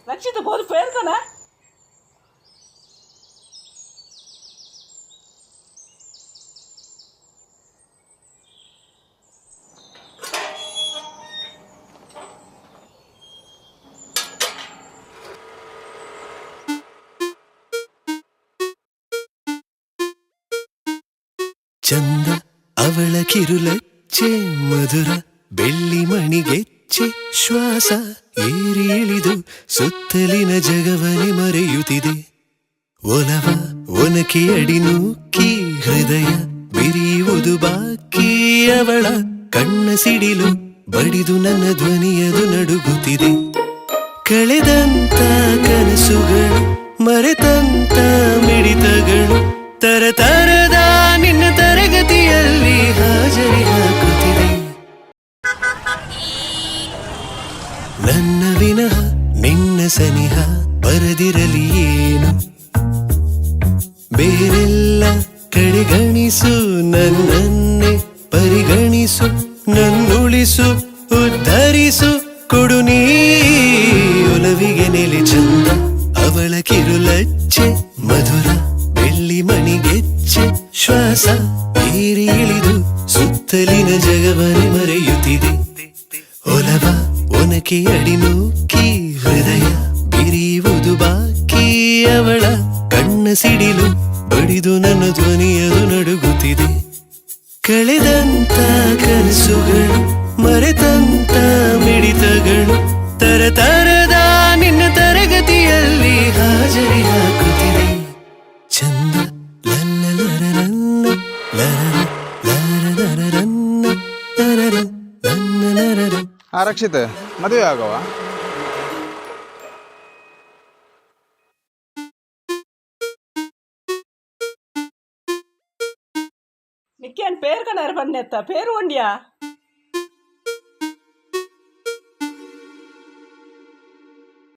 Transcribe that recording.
ರಕ್ಷಿತ ಬೋದು ಪೇರ್ಕನ ಚಂದ ಅವಳ ಕಿರುಲಚ್ಚೆ ಮಧುರ ಬೆಳ್ಳಿ ಮಣಿಗೆಚ್ಚೆ ಶ್ವಾಸ ಏರಿ ಇಳಿದು ಸುತ್ತಲಿನ ಜಗವನೆ ಮರೆಯುತ್ತಿದೆ ಒಲವ ಒನಕೆ ಅಡಿ ನೂಕಿ ಹೃದಯ ಬಿರಿಯುವುದು ಬಾಕಿ ಅವಳ ಕಣ್ಣ ಸಿಡಿಲು ಬಡಿದು ನನ್ನ ಧ್ವನಿಯದು ನಡುಗುತ್ತಿದೆ ಕಳೆದಂತ ಕನಸುಗಳು ಮರೆತಂತ ಮಿಡಿತಗಳು ತರತರದ ನಿನ್ನ ತರಗತಿಯಲ್ಲಿ ಹಾಜರಿ ಹಾಕುತ್ತಿದೆ ನನ್ನ ವಿನಃ ನಿನ್ನ ಸನಿಹ ಬರದಿರಲಿ ಏನು ಬೇರೆಲ್ಲ ಕಡೆಗಣಿಸು ನನ್ನನ್ನೇ ಪರಿಗಣಿಸು ನನ್ನುಳಿಸು ಉದ್ಧರಿಸು ಕೊಡು ನೀ ಒಲವಿಗೆ ನೆಲೆ ಚಂದ ಅವಳ ಕಿರುಲಚ್ಚೆ ಮಧುರ ಬೆಳ್ಳಿ ಮಣಿಗೆಚ್ಚೆ ಶ್ವಾಸ ಏರಿ ಇಳಿದು ಸುತ್ತಲಿನ ಜಗವನೆ ಮರೆಯುತ್ತಿದೆ ಒಲವ ಒನಕೆ ಅಡಿ ನೂಕಿ ಹೃದಯ ಬಿರಿಯುವುದು ಬಾಕಿ ಅವಳ ಕಣ್ಣ ಸಿಡಿಲು ಬಡಿದು ನನ್ನ ಧ್ವನಿಯದು ನಡುಗುತ್ತಿದೆ ಕಳೆದಂತ ಕನಸುಗಳು ಮರೆತಂತ ಮಿಡಿತಗಳು ತರತರದ ನಿನ್ನ ತರಗತಿಯಲ್ಲಿ ಹಾಜರಿ ಹಾಕುತ್ತಿದೆ ಚಂದ ಲಲ್ಲಲರರನ್ನ ಲರರ ಲರರರನ್ನ ಲರರ ನನ್ನ ಲರರ. ರಕ್ಷಿತ್ ಮದುವೆ ಆಗವ ನಿಕ್ಕೇನು ಪೇರ್ಕನ ಬನ್ನೆತ್ತ ಪೇರು ಒಂಡ್ಯಾ